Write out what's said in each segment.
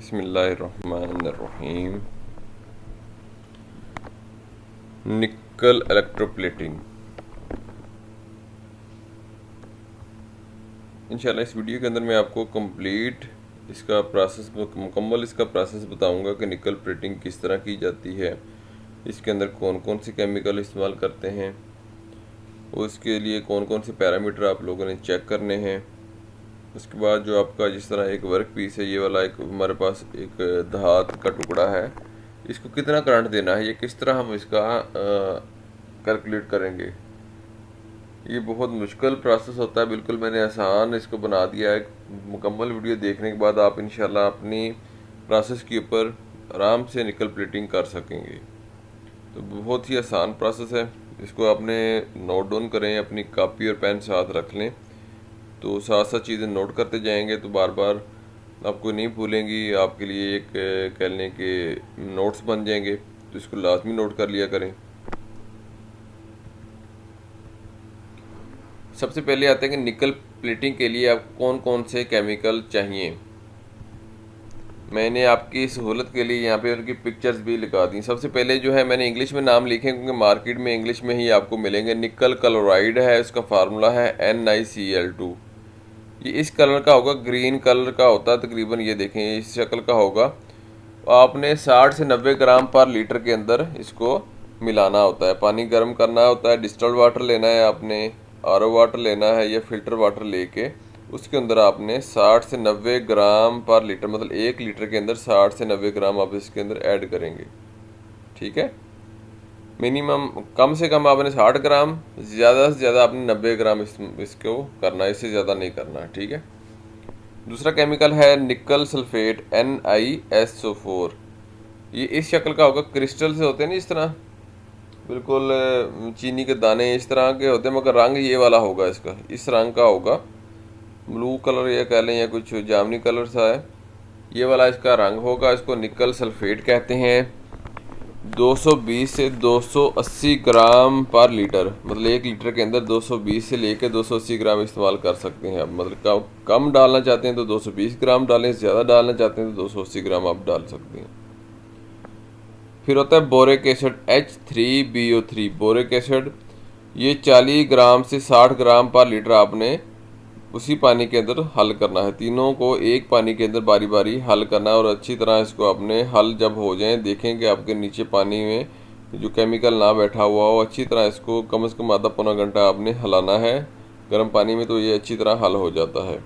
बिस्मिल्लाहिर्रहमानिर्रहीम। निकल इलेक्ट्रोप्लेटिंग। इंशाल्लाह इस वीडियो के अंदर मैं आपको कंप्लीट इसका प्रोसेस मुकम्मल इसका प्रोसेस बताऊंगा कि निकल प्लेटिंग किस तरह की जाती है, इसके अंदर कौन कौन से केमिकल इस्तेमाल करते हैं, उसके लिए कौन कौन से पैरामीटर आप लोगों ने चेक करने हैं। उसके बाद जो आपका जिस तरह एक वर्क पीस है, ये वाला एक हमारे पास एक धात का टुकड़ा है, इसको कितना करंट देना है, ये किस तरह हम इसका कैलकुलेट करेंगे। ये बहुत मुश्किल प्रोसेस होता है, बिल्कुल मैंने आसान इसको बना दिया है। मुकम्मल वीडियो देखने के बाद आप इंशाल्लाह अपनी प्रोसेस के ऊपर आराम से निकल प्लेटिंग कर सकेंगे। तो बहुत ही आसान प्रोसेस है, इसको आपने नोट डाउन करें, अपनी कॉपी और पेन साथ रख लें, तो साथ साथ चीज़ें नोट करते जाएंगे तो बार बार आपको नहीं भूलेंगी, आपके लिए एक कह लें कि नोट्स बन जाएंगे। तो इसको लाजमी नोट कर लिया करें। सबसे पहले आते हैं कि निकल प्लेटिंग के लिए आपको कौन कौन से केमिकल चाहिए। मैंने आपकी सहूलत के लिए यहाँ पे उनकी पिक्चर्स भी लगा दी। सबसे पहले जो है मैंने इंग्लिश में नाम लिखे क्योंकि मार्केट में इंग्लिश में ही आपको मिलेंगे। निकल क्लोराइड है, उसका फार्मूला है NiCl2। ये इस कलर का होगा, ग्रीन कलर का होता है तकरीबन, ये देखें इस शक्ल का होगा। आपने 60 से 90 ग्राम पर लीटर के अंदर इसको मिलाना होता है। पानी गर्म करना होता है, डिस्टिल्ड वाटर लेना है आपने, RO वाटर लेना है या फिल्टर वाटर लेके उसके अंदर आपने 60 से 90 ग्राम पर लीटर, मतलब 1 लीटर के अंदर 60 से 90 ग्राम आप इसके अंदर ऐड करेंगे। ठीक है, मिनिमम कम से कम आपने 60 ग्राम, ज़्यादा से ज़्यादा आपने 90 ग्राम इसको करना है, इससे ज़्यादा नहीं करना है। ठीक है। दूसरा केमिकल है निकल सल्फेट NiSO4। ये इस शक्ल का होगा, क्रिस्टल से होते हैं ना इस तरह, बिल्कुल चीनी के दाने इस तरह के होते हैं, मगर रंग ये वाला होगा, इसका इस रंग का होगा, ब्लू कलर या कह लें या कुछ जामनी कलर सा है, ये वाला इसका रंग होगा। इसको निकल सल्फेट कहते हैं। 220 से 280 ग्राम पर लीटर, मतलब 1 लीटर के अंदर 220 से लेकर 280 ग्राम इस्तेमाल कर सकते हैं आप। मतलब कम डालना चाहते हैं तो 220 ग्राम डालें, ज़्यादा डालना चाहते हैं तो 280 ग्राम आप डाल सकते हैं। फिर होता है boric acid H3BO3। Boric acid ये 40 ग्राम से 60 ग्राम पर लीटर आपने उसी पानी के अंदर हल करना है। तीनों को एक पानी के अंदर बारी बारी हल करना है और अच्छी तरह इसको आपने हल जब हो जाए, देखें कि आपके नीचे पानी में जो केमिकल ना बैठा हुआ हो, अच्छी तरह इसको कम से कम आधा पौना घंटा आपने हलाना है गर्म पानी में, तो ये अच्छी तरह हल हो जाता है।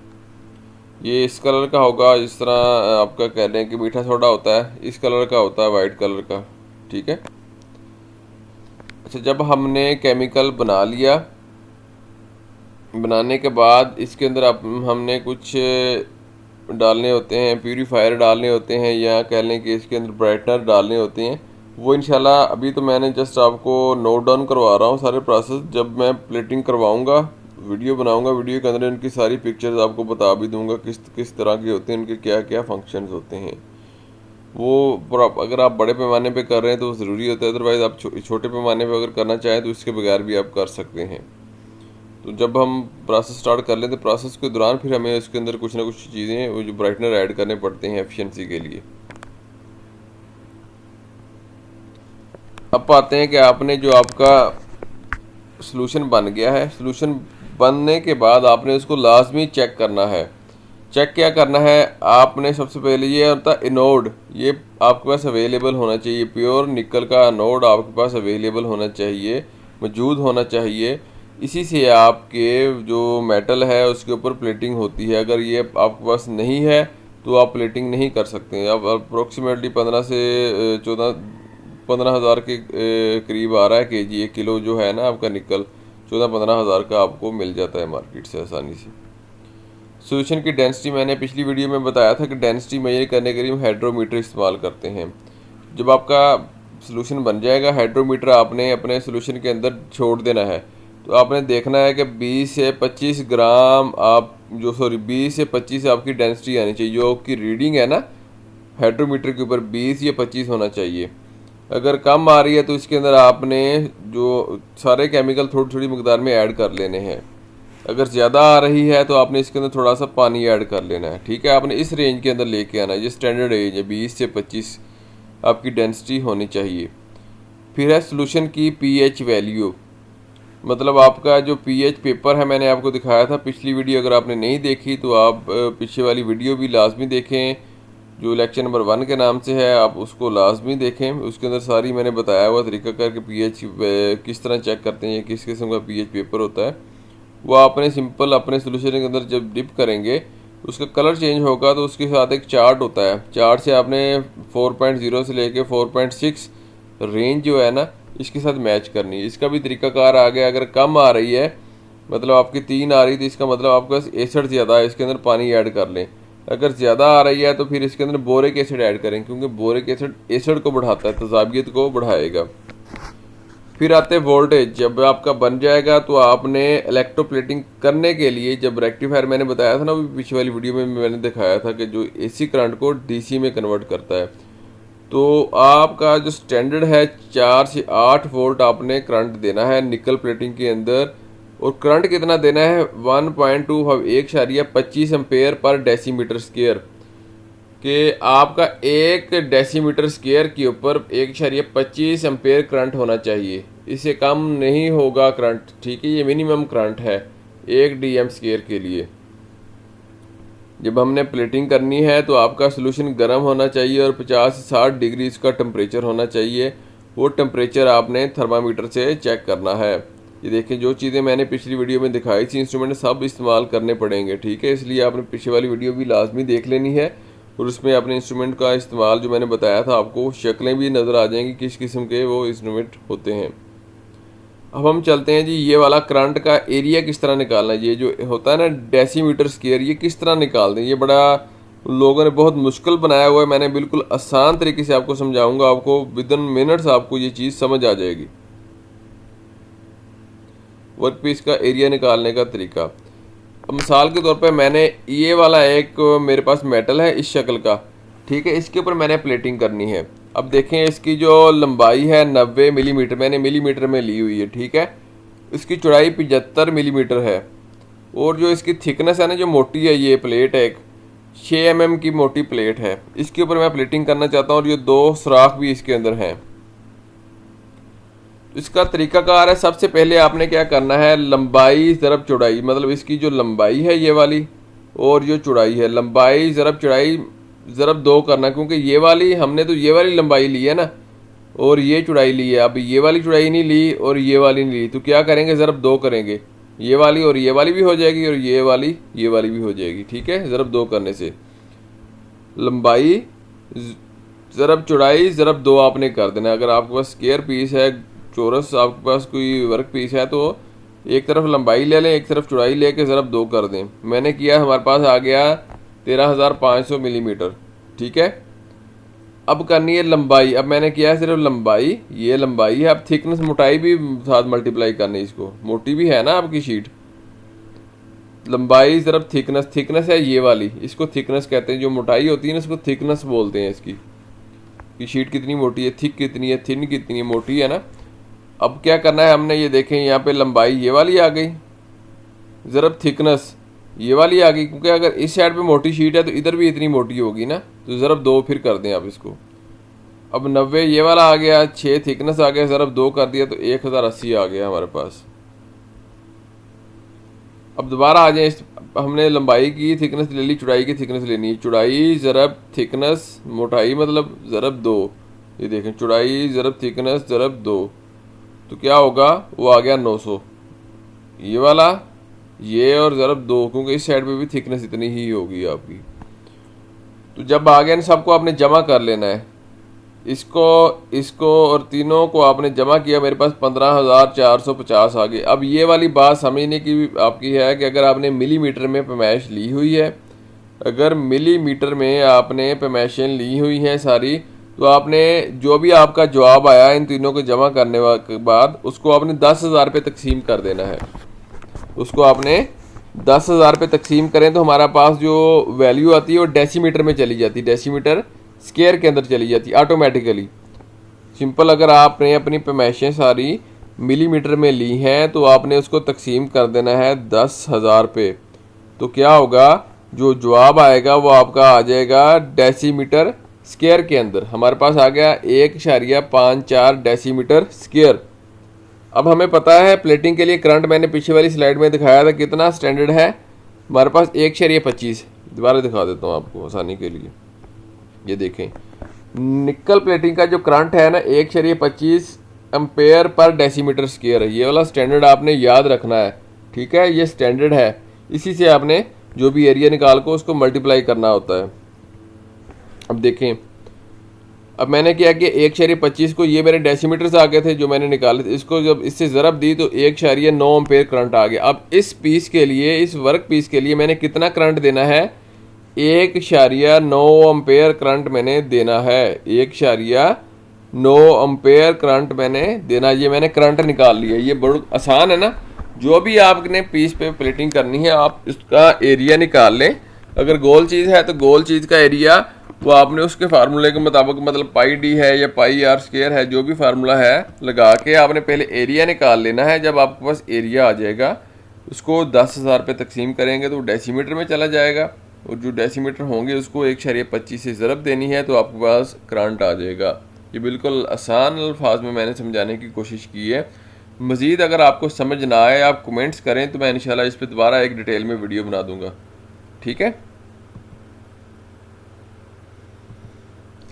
ये इस कलर का होगा, इस तरह आपका कह लें कि मीठा सोडा होता है, इस कलर का होता है, वाइट कलर का। ठीक है। अच्छा, जब हमने केमिकल बना लिया, बनाने के बाद इसके अंदर आप हमने कुछ डालने होते हैं, प्यूरीफायर डालने होते हैं, या कह लें कि इसके अंदर ब्राइटनर डालने होते हैं। वो इंशाल्लाह अभी तो मैंने जस्ट आपको नोट डाउन करवा रहा हूँ सारे प्रोसेस। जब मैं प्लेटिंग करवाऊँगा, वीडियो बनाऊँगा, वीडियो के अंदर इनकी सारी पिक्चर्स आपको बता भी दूँगा किस किस तरह के होते हैं, इनके क्या क्या फंक्शंस होते हैं। वो अगर आप बड़े पैमाने पे कर रहे हैं तो ज़रूरी होता है, अदरवाइज़ आप छोटे पैमाने पे अगर करना चाहें तो इसके बगैर भी आप कर सकते हैं। तो जब हम प्रोसेस स्टार्ट कर लें तो प्रोसेस के दौरान फिर हमें उसके अंदर कुछ ना कुछ चीज़ें वो जो ब्राइटनर ऐड करने पड़ते हैं एफिशिएंसी के लिए। अब आते हैं कि आपने जो आपका सॉल्यूशन बन गया है, सॉल्यूशन बनने के बाद आपने उसको लाजमी चेक करना है। चेक क्या करना है आपने, सबसे पहले ये होता है एनोड, ये आपके पास अवेलेबल होना चाहिए। प्योर निकल का एनोड आपके पास अवेलेबल होना चाहिए, मौजूद होना चाहिए। इसी से आपके जो मेटल है उसके ऊपर प्लेटिंग होती है। अगर ये आपके पास नहीं है तो आप प्लेटिंग नहीं कर सकते। अब अप्रोक्सीमेटली 15 से 15 हज़ार के करीब आ रहा है केजी, 1 किलो जो है ना आपका निकल 14-15 हज़ार का आपको मिल जाता है मार्केट से आसानी से। सोल्यूशन की डेंसिटी मैंने पिछली वीडियो में बताया था कि डेंसिटी मेजर करने के लिए हम हाइड्रोमीटर इस्तेमाल करते हैं। जब आपका सोल्यूशन बन जाएगा, हाइड्रोमीटर आपने अपने सोल्यूशन के अंदर छोड़ देना है, तो आपने देखना है कि 20 से 25 ग्राम आप 20 से 25 आपकी डेंसिटी आनी चाहिए। जो आपकी रीडिंग है ना हाइड्रोमीटर के ऊपर 20 या 25 होना चाहिए। अगर कम आ रही है तो इसके अंदर आपने जो सारे केमिकल थोड़ी थोड़ी मकदार में ऐड कर लेने हैं। अगर ज़्यादा आ रही है तो आपने इसके अंदर थोड़ा सा पानी ऐड कर लेना है, ठीक है। आपने इस रेंज के अंदर लेके आना है, ये स्टैंडर्ड रेंज है, 20 से 25 आपकी डेंसिटी होनी चाहिए। फिर है सोल्यूशन की पीएच वैल्यू, मतलब आपका जो पीएच पेपर है मैंने आपको दिखाया था पिछली वीडियो, अगर आपने नहीं देखी तो आप पीछे वाली वीडियो भी लाजमी देखें, जो लेक्चर नंबर 1 के नाम से है, आप उसको लाजमी देखें। उसके अंदर सारी मैंने बताया हुआ तरीका करके पीएच किस तरह चेक करते हैं, किस किस्म का पीएच पेपर होता है। वो आपने सिंपल अपने सोल्यूशन के अंदर जब डिप करेंगे उसका कलर चेंज होगा तो उसके साथ एक चार्ट होता है, चार्ट से आपने 4.0 से लेके 4.6 रेंज जो है ना इसके साथ मैच करनी है। इसका भी तरीकाकार आ गया, अगर कम आ रही है मतलब आपकी 3 आ रही तो इसका मतलब आपके पास एसिड ज़्यादा है, इसके अंदर पानी ऐड कर लें। अगर ज़्यादा आ रही है तो फिर इसके अंदर बोरिक एसिड ऐड करें, क्योंकि बोरिक एसिड एसिड को बढ़ाता है, तेजाबियत को बढ़ाएगा। फिर आते हैं वोल्टेज। जब आपका बन जाएगा तो आपने इलेक्ट्रोप्लेटिंग करने के लिए, जब रेक्टिफायर मैंने बताया था ना पिछली वाली वीडियो में मैंने दिखाया था कि जो एसी करंट को डीसी में कन्वर्ट करता है, तो आपका जो स्टैंडर्ड है 4 से 8 वोल्ट आपने करंट देना है निकल प्लेटिंग के अंदर। और करंट कितना देना है 1.25 एम्पेयर पर डेसीमीटर स्क्वायर, कि आपका 1 डेसीमीटर स्क्वायर के ऊपर 1.25 एम्पेयर करंट होना चाहिए, इससे कम नहीं होगा करंट, ठीक है। ये मिनिमम करंट है 1 डीएम स्क्वायर के लिए। जब हमने प्लेटिंग करनी है तो आपका सोल्यूशन गर्म होना चाहिए और 50 से 60 डिग्री इसका टेम्परेचर होना चाहिए। वो टेम्परेचर आपने थर्मामीटर से चेक करना है। ये देखिए जो चीज़ें मैंने पिछली वीडियो में दिखाई थी इंस्ट्रूमेंट सब इस्तेमाल करने पड़ेंगे, ठीक है। इसलिए आपने पिछली वाली वीडियो भी लाजमी देख लेनी है और उसमें अपने इंस्ट्रूमेंट का इस्तेमाल जो मैंने बताया था आपको शक्लें भी नज़र आ जाएंगी किस किस्म के वो इंस्ट्रूमेंट होते हैं। अब हम चलते हैं जी, ये वाला करंट का एरिया किस तरह निकालना है। ये जो होता है ना डेसीमीटर स्क्वायर, ये किस तरह निकाल दें, ये बड़ा लोगों ने बहुत मुश्किल बनाया हुआ है। मैंने बिल्कुल आसान तरीके से आपको समझाऊंगा, आपको विद इन मिनट्स आपको ये चीज़ समझ आ जाएगी। वर्क पीस का एरिया निकालने का तरीका, अब मिसाल के तौर पे मैंने ये वाला एक मेरे पास मेटल है इस शक्ल का, ठीक है, इसके ऊपर मैंने प्लेटिंग करनी है। अब देखें इसकी जो लंबाई है 90 मिलीमीटर, मैंने मिलीमीटर में ली हुई है, ठीक है। इसकी चौड़ाई 75 मिलीमीटर है और जो इसकी थिकनेस है ना, जो मोटी है, ये प्लेट है एक 6 mm की मोटी प्लेट है, इसके ऊपर मैं प्लेटिंग करना चाहता हूँ और ये 2 सुराख भी इसके अंदर हैं। इसका तरीकाकार है, सबसे पहले आपने क्या करना है, लंबाई ज़रब चौड़ाई, मतलब इसकी जो लंबाई है ये वाली और जो चौड़ाई है, लंबाई ज़रब चौड़ाई ज़रब 2 करना, क्योंकि ये वाली हमने तो ये वाली लंबाई ली है ना और ये चौड़ाई ली है। अब ये वाली चौड़ाई नहीं ली और ये वाली नहीं ली, तो क्या करेंगे, ज़रब 2 करेंगे, ये वाली और ये वाली भी हो जाएगी और ये वाली भी हो जाएगी, ठीक है। ज़रब 2 करने से लंबाई ज़रब चौड़ाई ज़रब 2 आपने कर देना। अगर आपके पास स्क्वायर पीस है, चौरस आपके पास कोई वर्क पीस है, तो एक तरफ लंबाई ले लें, एक तरफ चौड़ाई लेके ज़रब 2 कर दें। मैंने किया, हमारे पास आ गया 13,500 मिलीमीटर, ठीक है। अब करनी है लंबाई, अब मैंने किया है सिर्फ लंबाई, ये लंबाई है। अब थिकनेस मोटाई भी साथ मल्टीप्लाई करनी है, इसको मोटी भी है ना आपकी शीट, लंबाई ज़रब थिकनेस, थिकनेस है ये वाली, इसको थिकनेस कहते हैं, जो मोटाई होती है ना इसको थिकनेस बोलते हैं इसकी, कि शीट कितनी मोटी है, थिक कितनी है, थिन कितनी है, मोटी है ना। अब क्या करना है हमने, ये देखें यहाँ पे लंबाई ये वाली आ गई, ज़रब थिकनेस ये वाली आ गई, क्योंकि अगर इस साइड पे मोटी शीट है तो इधर भी इतनी मोटी होगी ना, तो ज़रब 2 फिर कर दें आप इसको। अब 90 ये वाला आ गया, 6 थिकनेस आ गया, ज़रब 2 कर दिया तो 1080 आ गया हमारे पास। अब दोबारा आ जाए, हमने लंबाई की थिकनेस ले ली, चौड़ाई की थिकनेस लेनी है, चौड़ाई ज़रब थिकनेस मोटाई मतलब ज़रब 2, ये देखें चौड़ाई ज़रब थिकनेस ज़रब 2, तो क्या होगा, वो आ गया 900 ये वाला, ये और ज़रब 2, क्योंकि इस साइड पे भी थिकनेस इतनी ही होगी आपकी। तो जब आ गया इन सबको आपने जमा कर लेना है, इसको और तीनों को आपने जमा किया, मेरे पास 15,450 आ गए। अब ये वाली बात समझने की आपकी है कि अगर आपने मिलीमीटर में पैमाइश ली हुई है, अगर मिलीमीटर में आपने पैमाइशें ली हुई हैं सारी, तो आपने जो भी आपका जवाब आया इन तीनों को जमा करने के बाद उसको आपने 10,000 पे तकसीम कर देना है। उसको आपने 10,000 पे तकसीम करें तो हमारा पास जो वैल्यू आती है वो डेसीमीटर में चली जाती है, डेसीमीटर स्क्वायर के अंदर चली जाती है ऑटोमेटिकली। सिंपल, अगर आपने अपनी पैमाइशें सारी मिलीमीटर में ली हैं तो आपने उसको तकसीम कर देना है 10,000 पे। तो क्या होगा, जो जवाब आएगा वो आपका आ जाएगा डेसीमीटर स्क्वायर के अंदर। हमारे पास आ गया 1.54 डेसीमीटर स्क्वायर। अब हमें पता है प्लेटिंग के लिए करंट मैंने पीछे वाली स्लाइड में दिखाया था कितना स्टैंडर्ड है हमारे पास, 1.25। दोबारा दिखा देता हूँ आपको आसानी के लिए। ये देखें, निकल प्लेटिंग का जो करंट है ना 1.25 एम्पेयर पर डेसीमीटर स्क्वायर है। ये वाला स्टैंडर्ड आपने याद रखना है, ठीक है, ये स्टैंडर्ड है। इसी से आपने जो भी एरिया निकाल को उसको मल्टीप्लाई करना होता है। अब देखें, अब मैंने क्या किया, 1.25 को, ये मेरे डेसीमीटर से आ गए थे जो मैंने निकाले थे, इसको जब इससे ज़रब दी तो 1.9 एम्पेयर करंट आ गया। अब इस पीस के लिए, इस वर्क पीस के लिए मैंने कितना करंट देना है, 1.9 एम्पेयर करंट मैंने देना है। 1.9 एम्पेयर करंट मैंने देना। ये मैंने करंट निकाल लिया। ये बहुत आसान है ना। जो भी आपने पीस पे प्लेटिंग करनी है आप इसका एरिया निकाल लें। अगर गोल चीज़ है तो गोल चीज़ का एरिया वो आपने उसके फार्मूले के मुताबिक, मतलब पाई डी है या पाई आर स्क्वायर है, जो भी फार्मूला है लगा के आपने पहले एरिया निकाल लेना है। जब आपके पास एरिया आ जाएगा उसको 10,000 पे तकसीम करेंगे तो डेसीमीटर में चला जाएगा, और जो डेसीमीटर होंगे उसको 1.25 से ज़रब देनी है तो आपके पास करंट आ जाएगा। ये बिल्कुल आसान अल्फाज में मैंने समझाने की कोशिश की है। मज़ीद अगर आपको समझ ना आए आप कमेंट्स करें तो मैं इंशाल्लाह इस पर दोबारा एक डिटेल में वीडियो बना दूंगा, ठीक है।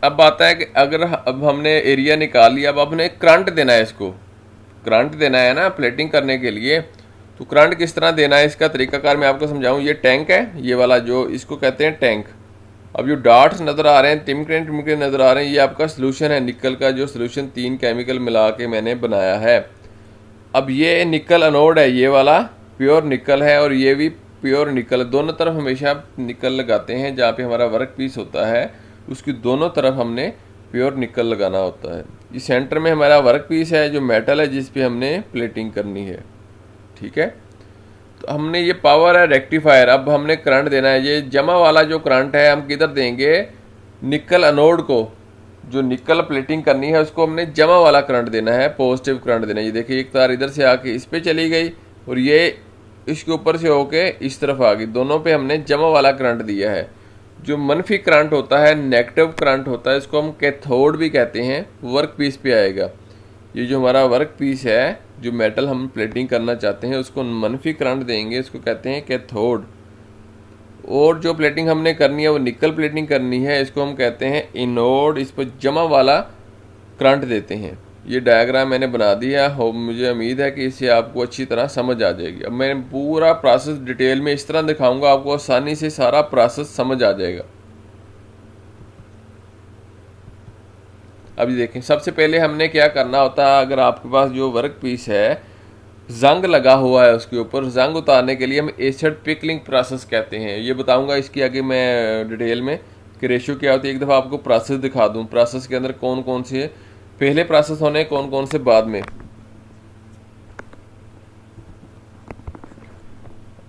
अब आता है कि अगर अब हमने एरिया निकाल लिया, अब आपने करंट देना है, इसको करंट देना है ना प्लेटिंग करने के लिए। तो करंट किस तरह देना है इसका तरीकाकार मैं आपको समझाऊं। ये टैंक है, ये वाला जो इसको कहते हैं टैंक। अब जो डॉट्स नज़र आ रहे हैं, टिमके नज़र आ रहे हैं, ये आपका सोल्यूशन है निकल का, जो सोल्यूशन 3 केमिकल मिला के मैंने बनाया है। अब ये निकल एनोड है, ये वाला प्योर निकल है और ये भी प्योर निकल। दोनों तरफ हमेशा निकल लगाते हैं। जहाँ पे हमारा वर्क पीस होता है उसकी दोनों तरफ हमने प्योर निकल लगाना होता है। ये सेंटर में हमारा वर्क पीस है जो मेटल है जिस पे हमने प्लेटिंग करनी है, ठीक है। तो हमने ये पावर है रेक्टिफायर। अब हमने करंट देना है। ये जमा वाला जो करंट है हम किधर देंगे, निकल एनोड को, जो निकल प्लेटिंग करनी है उसको हमने जमा वाला करंट देना है, पॉजिटिव करंट देना है। ये देखिए एक तार इधर से आके इस पे चली गई और ये इसके ऊपर से होके इस तरफ आ गई। दोनों पे हमने जमा वाला करंट दिया है। जो मनफी करंट होता है, नेगेटिव करंट होता है, इसको हम कैथोड भी कहते हैं, वर्क पीस पे आएगा। ये जो हमारा वर्क पीस है, जो मेटल हम प्लेटिंग करना चाहते हैं उसको मनफी करंट देंगे, इसको कहते हैं कैथोड। और जो प्लेटिंग हमने करनी है वो निकल प्लेटिंग करनी है, इसको हम कहते हैं इनोड। इस पर जमा वाला करंट देते हैं। ये डायग्राम मैंने बना दिया हो, मुझे उम्मीद है कि इससे आपको अच्छी तरह समझ आ जाएगी। अब मैं पूरा प्रोसेस डिटेल में इस तरह दिखाऊंगा, आपको आसानी से सारा प्रोसेस समझ आ जाएगा। अभी देखें, सबसे पहले हमने क्या करना होता है, अगर आपके पास जो वर्क पीस है जंग लगा हुआ है उसके ऊपर, जंग उतारने के लिए हम एसिड पिकलिंग प्रोसेस कहते हैं। ये बताऊंगा इसकी आगे मैं डिटेल में कि रेशियो क्या होती है। एक दफ़ा आपको प्रोसेस दिखा दूं, प्रोसेस के अंदर कौन कौन से पहले प्रोसेस होने, कौन कौन से बाद में।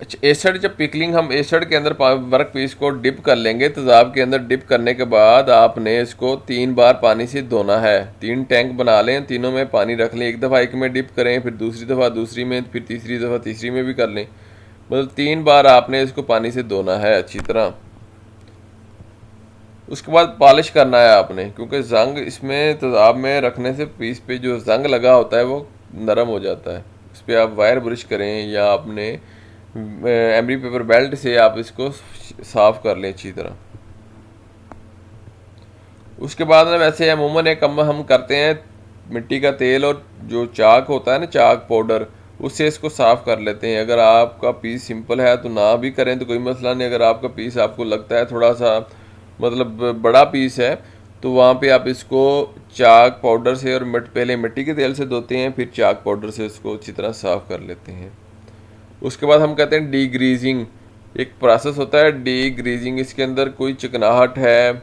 अच्छा, एसिड जब पिकलिंग, हम एसिड के अंदर वर्क पीस को डिप कर लेंगे। तेजाब के अंदर डिप करने के बाद आपने इसको 3 बार पानी से धोना है। 3 टैंक बना लें, तीनों में पानी रख लें। एक दफ़ा एक में डिप करें, फिर दूसरी दफ़ा दूसरी में, फिर तीसरी दफ़ा तीसरी में भी कर लें। मतलब 3 बार आपने इसको पानी से धोना है अच्छी तरह। उसके बाद पॉलिश करना है आपने, क्योंकि जंग इसमें तेजाब में रखने से पीस पे जो जंग लगा होता है वो नरम हो जाता है। उस पर आप वायर ब्रश करें या आपने एमरी पेपर बेल्ट से आप इसको साफ कर लें अच्छी तरह। उसके बाद ना वैसे अमूमन एक हम करते हैं मिट्टी का तेल और जो चाक होता है ना, चाक पाउडर, उससे इसको साफ़ कर लेते हैं। अगर आपका पीस सिंपल है तो ना भी करें तो कोई मसला नहीं। अगर आपका पीस आपको लगता है थोड़ा सा मतलब बड़ा पीस है तो वहाँ पे आप इसको चाक पाउडर से और पहले मिट्टी के तेल से धोते हैं, फिर चाक पाउडर से इसको अच्छी तरह साफ़ कर लेते हैं। उसके बाद हम कहते हैं डी ग्रीजिंग। एक प्रोसेस होता है डी ग्रीजिंग, इसके अंदर कोई चिकनाहट है,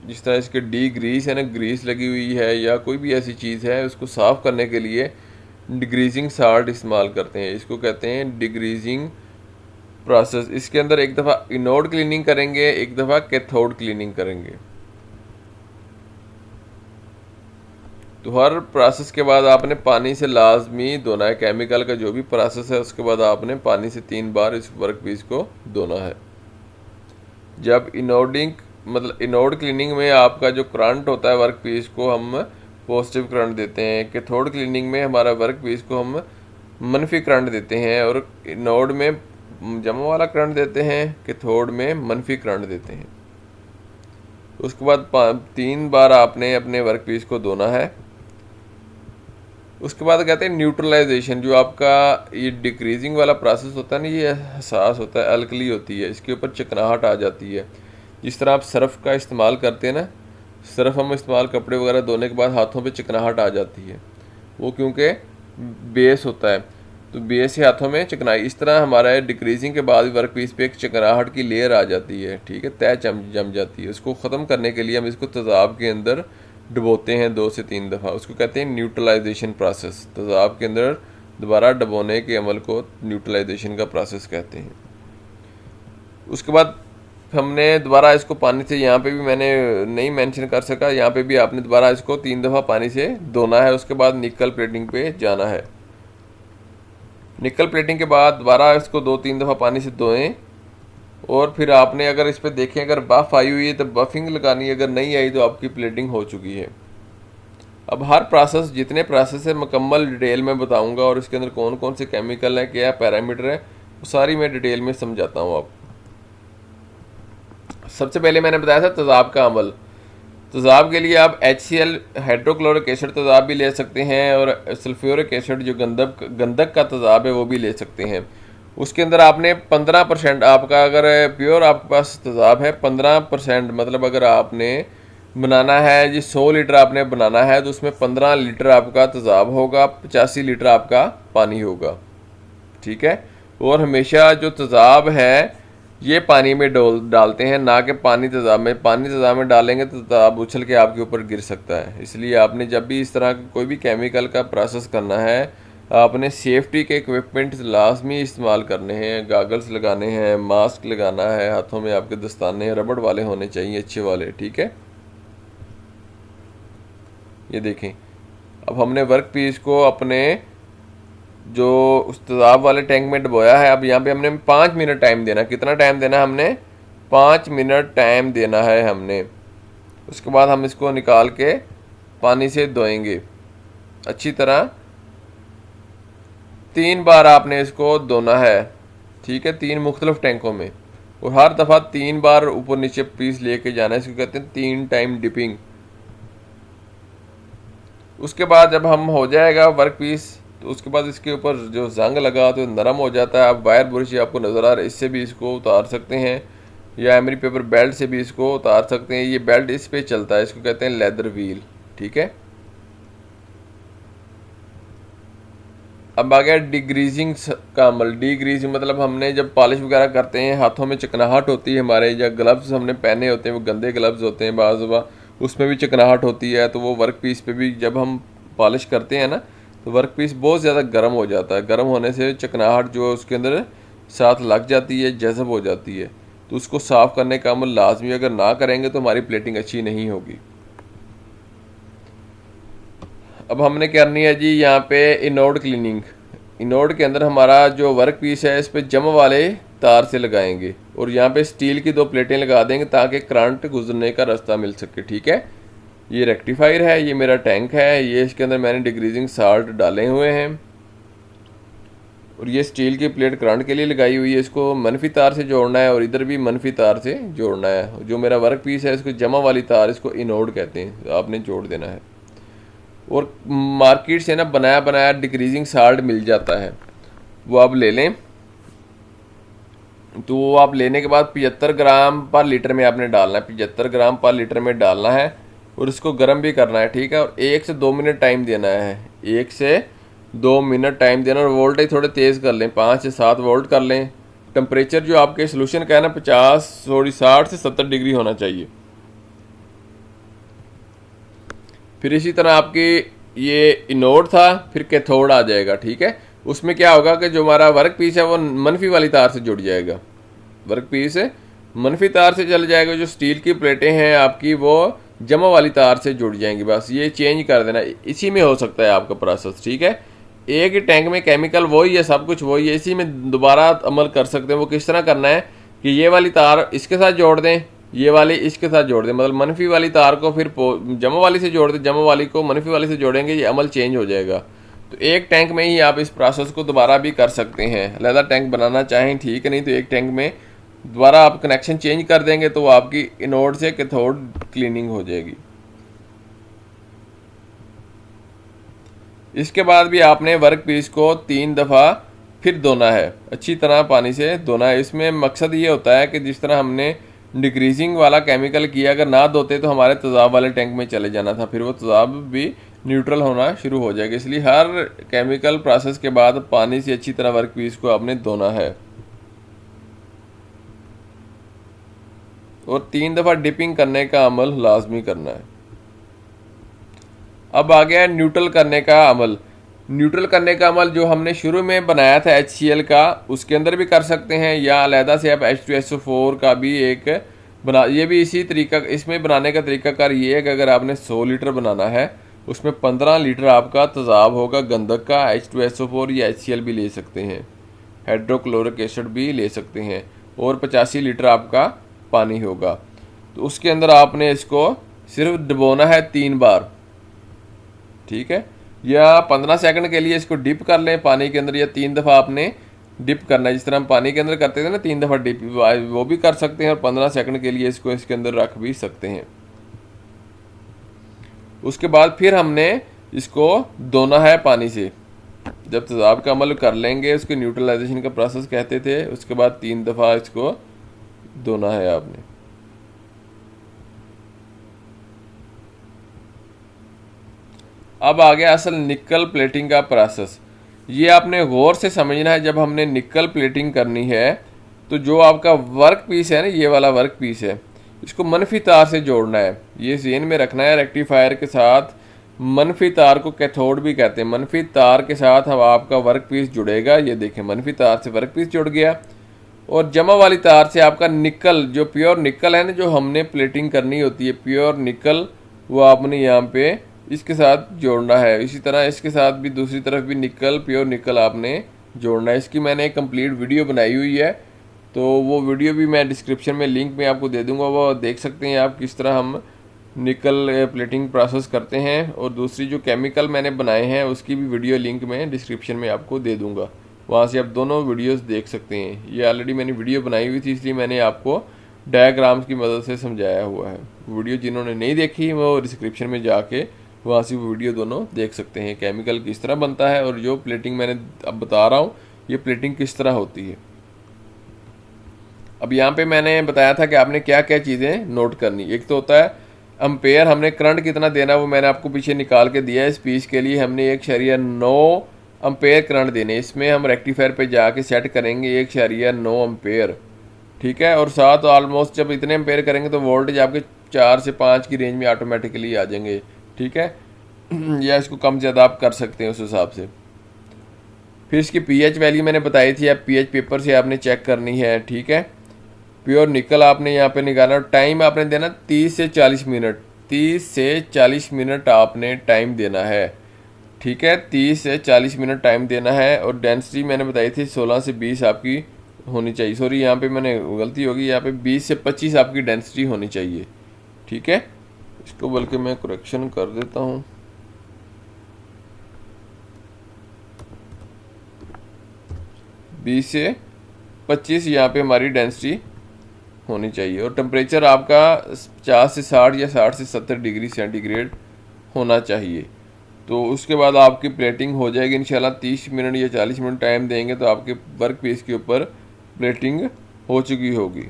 जिस तरह इसके डी ग्रीस है ना, ग्रीस लगी हुई है या कोई भी ऐसी चीज़ है, उसको साफ़ करने के लिए डिग्रीजिंग साल्ट इस्तेमाल करते हैं। इसको कहते हैं डिग्रीजिंग प्रोसेस। इसके अंदर एक दफ़ा इनोड क्लीनिंग करेंगे, एक दफ़ा कैथोड क्लीनिंग करेंगे। तो हर प्रोसेस के बाद आपने पानी से लाजमी धोना है। केमिकल का जो भी प्रोसेस है उसके बाद आपने पानी से 3 बार इस वर्क पीस को धोना है। जब इनोडिंग मतलब इनोड क्लीनिंग में आपका जो करंट होता है वर्क पीस को हम पॉजिटिव करंट देते हैं, कैथोड क्लीनिंग में हमारा वर्क पीस को हम मनफी करंट देते हैं, और इनोड में जमा वाला करंट देते हैं, कैथोड में मनफी करंट देते हैं। उसके बाद 3 बार आपने अपने वर्क पीस को धोना है। उसके बाद कहते हैं न्यूट्रलाइजेशन। जो आपका ये डिक्रीजिंग वाला प्रोसेस होता है ना, ये हसास होता है, अल्कली होती है, इसके ऊपर चिकनाहट आ जाती है। जिस तरह आप सर्फ़ का इस्तेमाल करते हैं ना, सर्फ़ हम इस्तेमाल कपड़े वगैरह धोने के बाद हाथों पे चिकनाहट आ जाती है, वो क्योंकि बेस होता है, तो बेस से हाथों में चिकनाई। इस तरह हमारा डिक्रीजिंग के बाद वर्क पीस पे एक चिकनाहट की लेयर आ जाती है, ठीक है, तय जम जाती है। उसको ख़त्म करने के लिए हम इसको तेज़ाब के अंदर डुबोते हैं 2 से 3 दफ़ा। उसको कहते हैं न्यूट्रलाइजेशन प्रोसेस। तेज़ाब के अंदर दोबारा डुबोने के अमल को न्यूट्रलाइजेशन का प्रोसेस कहते हैं। उसके बाद हमने दोबारा इसको पानी से, यहाँ पे भी मैंने नहीं मेंशन कर सका, यहाँ पे भी आपने दोबारा इसको 3 दफ़ा पानी से धोना है। उसके बाद निकल प्लेटिंग पे जाना है। निकल प्लेटिंग के बाद दोबारा इसको 2-3 दफ़ा पानी से धोएं, और फिर आपने अगर इस पर देखें अगर बफ़ आई हुई है तो बफिंग लगानी है, अगर नहीं आई तो आपकी प्लेटिंग हो चुकी है। अब हर प्रोसेस, जितने प्रोसेस है मुकम्मल डिटेल में बताऊंगा, और इसके अंदर कौन कौन से केमिकल हैं, क्या पैरामीटर है, वो सारी मैं डिटेल में समझाता हूँ आपको। सबसे पहले मैंने बताया था तेज़ाब का अमल। तेज़ाब के लिए आप HCl हाइड्रोक्लोरिक एसिड तेज़ाब भी ले सकते हैं, और सल्फ्यूरिक एसिड जो गंधक का तेज़ाब है वो भी ले सकते हैं। उसके अंदर आपने 15% आपका, अगर प्योर आपके पास तेज़ाब है 15%, मतलब अगर आपने बनाना है जी 100 लीटर आपने बनाना है तो उसमें 15 लीटर आपका तेज़ाब होगा, 85 लीटर आपका पानी होगा, ठीक है। और हमेशा जो तेज़ाब है ये पानी में डालते हैं, ना कि पानी तेज़ाब में। पानी तेज़ाब में डालेंगे तो तेज़ाब उछल के आपके ऊपर गिर सकता है। इसलिए आपने जब भी इस तरह कोई भी केमिकल का प्रोसेस करना है, आपने सेफ्टी के इक्विपमेंट लाजमी इस्तेमाल करने हैं। गागल्स लगाने हैं, मास्क लगाना है, हाथों में आपके दस्ताने रबड़ वाले होने चाहिए, अच्छे वाले, ठीक है। ये देखें, अब हमने वर्क पीस को अपने जो उस तेज़ाब वाले टैंक में डुबोया है। अब यहाँ पे हमने 5 मिनट टाइम देना। कितना टाइम देना है हमने? 5 मिनट टाइम देना है हमने। उसके बाद हम इसको निकाल के पानी से धोएंगे अच्छी तरह। 3 बार आपने इसको धोना है, ठीक है, 3 मुख्तलिफ टैंकों में, और हर दफ़ा 3 बार ऊपर नीचे पीस लेके जाना है। इसको कहते हैं 3 टाइम डिपिंग। उसके बाद जब हम हो जाएगा वर्क पीस, तो उसके बाद इसके ऊपर जो जंग लगा तो नरम हो जाता है। आप वायर ब्रश आपको नज़र आ रहा है, इससे भी इसको उतार सकते हैं, या एमरी पेपर बेल्ट से भी इसको उतार सकते हैं। ये बेल्ट इस पे चलता है, इसको कहते हैं लेदर व्हील, ठीक है। अब आ गया डिग्रीजिंग का अमल। डिग्रीजिंग मतलब हमने जब पॉलिश वगैरह करते हैं, हाथों में चिकनाहट होती है हमारे, या ग्लव्स हमने पहने होते हैं, वो गंदे ग्लव्स होते हैं बाज़ दफ़ा, उसमें भी चिकनाहट होती है। तो वो वर्क पीस पे भी जब हम पॉलिश करते हैं ना, तो वर्क पीस बहुत ज़्यादा गर्म हो जाता है। गर्म होने से चिकनाहट जो उसके अंदर साथ लग जाती है, जज़ब हो जाती है। तो उसको साफ़ करने का अमल लाजमी, अगर ना करेंगे तो हमारी प्लेटिंग अच्छी नहीं होगी। अब हमने करनी है जी यहाँ पे इनोड क्लीनिंग। इनोड के अंदर हमारा जो वर्क पीस है, इस पे जम वाले तार से लगाएंगे, और यहाँ पे स्टील की 2 प्लेटें लगा देंगे ताकि करंट गुजरने का रास्ता मिल सके, ठीक है। ये रेक्टिफायर है, ये मेरा टैंक है, ये इसके अंदर मैंने डिक्रीजिंग साल्ट डाले हुए हैं, और ये स्टील की प्लेट करंट के लिए लगाई हुई है। इसको मनफी तार से जोड़ना है, और इधर भी मनफी तार से जोड़ना है। जो मेरा वर्क पीस है, इसको जमा वाली तार, इसको इनोड कहते हैं, तो आपने जोड़ देना है। और मार्केट से ना बनाया बनाया डिक्रीजिंग साल्ट मिल जाता है, वो आप ले लें। तो वो आप लेने के बाद 75 ग्राम पर लीटर में आपने डालना है, 75 ग्राम पर लीटर में डालना है, और इसको गर्म भी करना है, ठीक है। और 1 से 2 मिनट टाइम देना है, 1 से 2 मिनट टाइम देना। और वोल्टेज थोड़े तेज़ कर लें, 5 से 7 वोल्ट कर लें। टेम्परेचर जो आपके सोल्यूशन का है ना 60 से 70 डिग्री होना चाहिए। फिर इसी तरह आपकी ये इनोड था, फिर कैथोड आ जाएगा, ठीक है। उसमें क्या होगा कि जो हमारा वर्क पीस है वो मनफी वाली तार से जुड़ जाएगा। वर्क पीस मनफी तार से चल जाएगा। जो स्टील की प्लेटें हैं आपकी, वो जमा वाली तार से जुड़ जाएंगी। बस ये चेंज कर देना, इसी में हो सकता है आपका प्रोसेस, ठीक है। एक ही टैंक में केमिकल वही है, सब कुछ वही है, इसी में दोबारा अमल कर सकते हैं। वो किस तरह करना है कि ये वाली तार इसके साथ जोड़ दें, ये वाली इसके साथ जोड़ दें, मतलब मनफी वाली तार को फिर जमा वाली से जोड़ दें, जमा वाली को मनफी वाली से जोड़ेंगे, ये अमल चेंज हो जाएगा। तो एक टैंक में ही आप इस प्रोसेस को दोबारा भी कर सकते हैं। अलहदा टैंक बनाना चाहें ठीक है, नहीं तो एक टैंक में दोबारा आप कनेक्शन चेंज कर देंगे तो आपकी एनोड से कैथोड क्लीनिंग हो जाएगी। इसके बाद भी आपने वर्क पीस को 3 दफ़ा फिर धोना है, अच्छी तरह पानी से धोना है। इसमें मकसद ये होता है कि जिस तरह हमने डिक्रीजिंग वाला केमिकल किया, अगर ना धोते तो हमारे तेज़ाब वाले टैंक में चले जाना था, फिर वो तेज़ाब भी न्यूट्रल होना शुरू हो जाएगा। इसलिए हर केमिकल प्रोसेस के बाद पानी से अच्छी तरह वर्क पीस को आपने धोना है और 3 दफ़ा डिपिंग करने का अमल लाजमी करना है। अब आ गया न्यूट्रल करने का अमल। न्यूट्रल करने का अमल जो हमने शुरू में बनाया था HCl का, उसके अंदर भी कर सकते हैं, या अलहदा से आप H2SO4 का भी एक बना, ये भी इसी तरीका, इसमें बनाने का तरीकाकार ये है कि अगर आपने 100 लीटर बनाना है, उसमें 15 लीटर आपका तेज़ाब होगा गंधक का, H2SO4 या HCl भी ले सकते हैं, हाइड्रोक्लोरिक एसिड भी ले सकते हैं, और 85 लीटर आपका पानी होगा। तो उसके अंदर आपने इसको सिर्फ डुबोना है 3 बार, ठीक है, या 15 सेकंड के लिए इसको डिप कर लें पानी के अंदर, या 3 दफ़ा आपने डिप करना है, जिस तरह हम पानी के अंदर करते थे ना 3 दफ़ा डिप, वो भी कर सकते हैं, और 15 सेकंड के लिए इसको इसके अंदर रख भी सकते हैं। उसके बाद फिर हमने इसको धोना है पानी से। जब तेज़ाब का अमल कर लेंगे, उसके न्यूट्रलाइजेशन का प्रोसेस कहते थे, उसके बाद 3 दफ़ा इसको धोना है आपने। अब आ गया असल निकल प्लेटिंग का प्रोसेस। ये आपने गौर से समझना है। जब हमने निकल प्लेटिंग करनी है तो जो आपका वर्क पीस है ना, ये वाला वर्क पीस है, इसको मनफी तार से जोड़ना है। ये ज़हन में रखना है, रेक्टिफायर के साथ मनफी तार को कैथोड भी कहते हैं। मनफी तार के साथ हम आपका वर्क पीस जुड़ेगा, ये देखें मनफी तार से वर्क पीस जुड़ गया, और जमा वाली तार से आपका निकल, जो प्योर निकल है ना, जो हमने प्लेटिंग करनी होती है प्योर निकल, वो आपने यहाँ पे इसके साथ जोड़ना है। इसी तरह इसके साथ भी दूसरी तरफ भी निकल, प्योर निकल आपने जोड़ना है। इसकी मैंने एक कंप्लीट वीडियो बनाई हुई है, तो वो वीडियो भी मैं डिस्क्रिप्शन में लिंक में आपको दे दूंगा, वो देख सकते हैं आप किस तरह हम निकल प्लेटिंग प्रोसेस करते हैं। और दूसरी जो केमिकल मैंने बनाए हैं उसकी भी वीडियो लिंक में डिस्क्रिप्शन में आपको दे दूँगा, वहाँ से आप दोनों वीडियोस देख सकते हैं। ये ऑलरेडी मैंने वीडियो बनाई हुई थी, इसलिए मैंने आपको डायग्राम्स की मदद से समझाया हुआ है। वीडियो जिन्होंने नहीं देखी वो डिस्क्रिप्शन में जाके वहाँ से वो वीडियो दोनों देख सकते हैं, केमिकल किस तरह बनता है और जो प्लेटिंग मैंने अब बता रहा हूँ ये प्लेटिंग किस तरह होती है। अब यहाँ पे मैंने बताया था कि आपने क्या क्या चीज़ें नोट करनी। एक तो होता है एम्पेयर, हमने करंट कितना देना वो मैंने आपको पीछे निकाल के दिया है। इस पीस के लिए हमने 1.9 एम्पेयर करंट देने, इसमें हम रेक्टिफायर पे जाके सेट करेंगे 1.9 एम्पेयर, ठीक है। और साथ ऑलमोस्ट जब इतने एम्पेयर करेंगे तो वोल्टेज आपके 4 से 5 की रेंज में ऑटोमेटिकली आ जाएंगे, ठीक है। या इसको कम ज़्यादा आप कर सकते हैं उस हिसाब से। फिर इसकी पीएच वैल्यू मैंने बताई थी, आप पीएच पेपर से आपने चेक करनी है, ठीक है। प्योर निकल आपने यहाँ पे निकालना, टाइम आपने देना 30 से 40 मिनट, 30 से 40 मिनट आपने टाइम देना है, ठीक है। 30 से 40 मिनट टाइम देना है। और डेंसिटी मैंने बताई थी 16 से 20 आपकी होनी चाहिए। सॉरी यहाँ पे मैंने गलती होगी, यहाँ पे 20 से 25 आपकी डेंसिटी होनी चाहिए, ठीक है। इसको बल्कि मैं करेक्शन कर देता हूँ, 20 से 25 यहाँ पे हमारी डेंसिटी होनी चाहिए। और टेम्परेचर आपका 50 से 60 या 60 से 70 डिग्री सेंटीग्रेड होना चाहिए। तो उसके बाद आपकी प्लेटिंग हो जाएगी इंशाल्लाह। 30 मिनट या 40 मिनट टाइम देंगे तो आपके वर्क पीस के ऊपर प्लेटिंग हो चुकी होगी।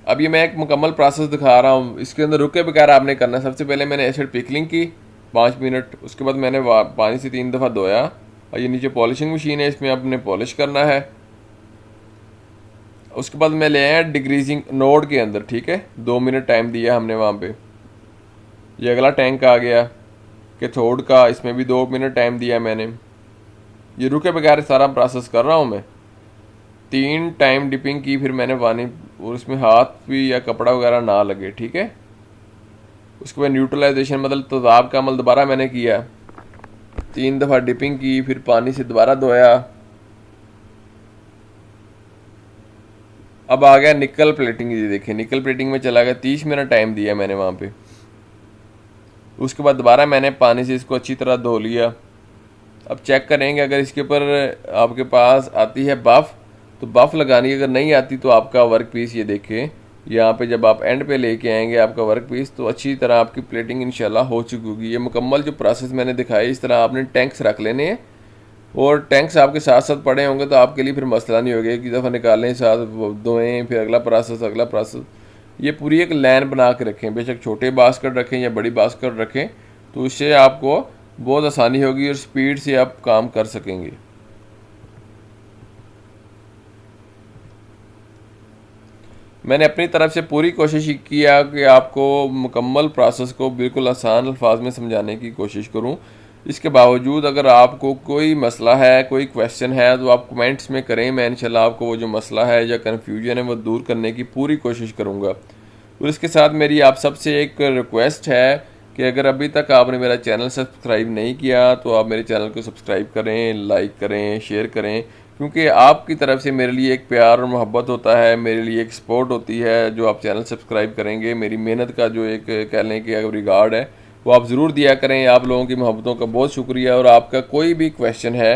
अब ये मैं एक मुकम्मल प्रोसेस दिखा रहा हूँ, इसके अंदर रुके बगैर आपने करना है। सबसे पहले मैंने एसिड पिकलिंग की 5 मिनट, उसके बाद मैंने पानी से 3 दफ़ा धोया, और ये नीचे पॉलिशिंग मशीन है, इसमें आपने पॉलिश करना है। उसके बाद मैं ले आया डिक्रीजिंग नोड के अंदर, ठीक है। 2 मिनट टाइम दिया हमने वहाँ पे। ये अगला टैंक आ गया कैथोड का, इसमें भी 2 मिनट टाइम दिया मैंने। ये रुके बगैर सारा प्रोसेस कर रहा हूँ मैं। 3 टाइम डिपिंग की फिर मैंने पानी, और उसमें हाथ भी या कपड़ा वगैरह ना लगे, ठीक है। उसके बाद न्यूट्रलाइजेशन मतलब तेज़ाब का अमल दोबारा मैंने किया, 3 दफ़ा डिपिंग की, फिर पानी से दोबारा धोया। अब आ गया निकल प्लेटिंग। ये देखिए निकल प्लेटिंग में चला गया, 30 मिनट टाइम दिया मैंने वहाँ पे। उसके बाद दोबारा मैंने पानी से इसको अच्छी तरह धो लिया। अब चेक करेंगे, अगर इसके ऊपर आपके पास आती है बफ़ तो बफ़ लगानी, अगर नहीं आती तो आपका वर्क पीस ये देखें यहाँ पे जब आप एंड पे लेके आएंगे आपका वर्क पीस तो अच्छी तरह आपकी प्लेटिंग इंशाल्लाह हो चुकी होगी। ये मुकम्मल जो प्रोसेस मैंने दिखाई, इस तरह आपने टैंक्स रख लेने हैं और टैंक्स आपके साथ साथ पड़े होंगे तो आपके लिए फिर मसला नहीं होगा। एक दफ़ा निकालें, साथ धोएं, फिर अगला प्रोसेस। ये पूरी एक लाइन बना के रखें, बेशक छोटे बास्केट रखें या बड़ी बास्केट रखें, तो इससे आपको बहुत आसानी होगी और स्पीड से आप काम कर सकेंगे। मैंने अपनी तरफ से पूरी कोशिश किया कि आपको मुकम्मल प्रोसेस को बिल्कुल आसान अल्फाज में समझाने की कोशिश करूं। इसके बावजूद अगर आपको कोई मसला है, कोई क्वेश्चन है तो आप कमेंट्स में करें। मैं इंशाल्लाह आपको वो जो मसला है या कन्फ्यूजन है वो दूर करने की पूरी कोशिश करूँगा। और इसके साथ मेरी आप सबसे एक रिक्वेस्ट है कि अगर अभी तक आपने मेरा चैनल सब्सक्राइब नहीं किया तो आप मेरे चैनल को सब्सक्राइब करें, लाइक करें, शेयर करें, क्योंकि आपकी तरफ से मेरे लिए एक प्यार और मोहब्बत होता है, मेरे लिए एक सपोर्ट होती है। जो आप चैनल सब्सक्राइब करेंगे, मेरी मेहनत का जो एक कह लें कि रिगार्ड है वो आप ज़रूर दिया करें। आप लोगों की मोहब्बतों का बहुत शुक्रिया। और आपका कोई भी क्वेश्चन है,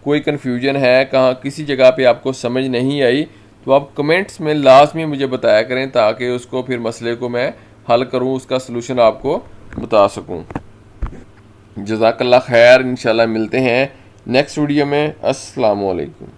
कोई कन्फ्यूजन है, कहाँ किसी जगह पे आपको समझ नहीं आई तो आप कमेंट्स में लाजमी मुझे बताया करें ताकि उसको फिर मसले को मैं हल करूँ, उसका सलूशन आपको बता सकूँ। जज़ाकल्लाह खैर। इंशाल्लाह मिलते हैं नेक्स्ट वीडियो में। अस्सलाम वालेकुम।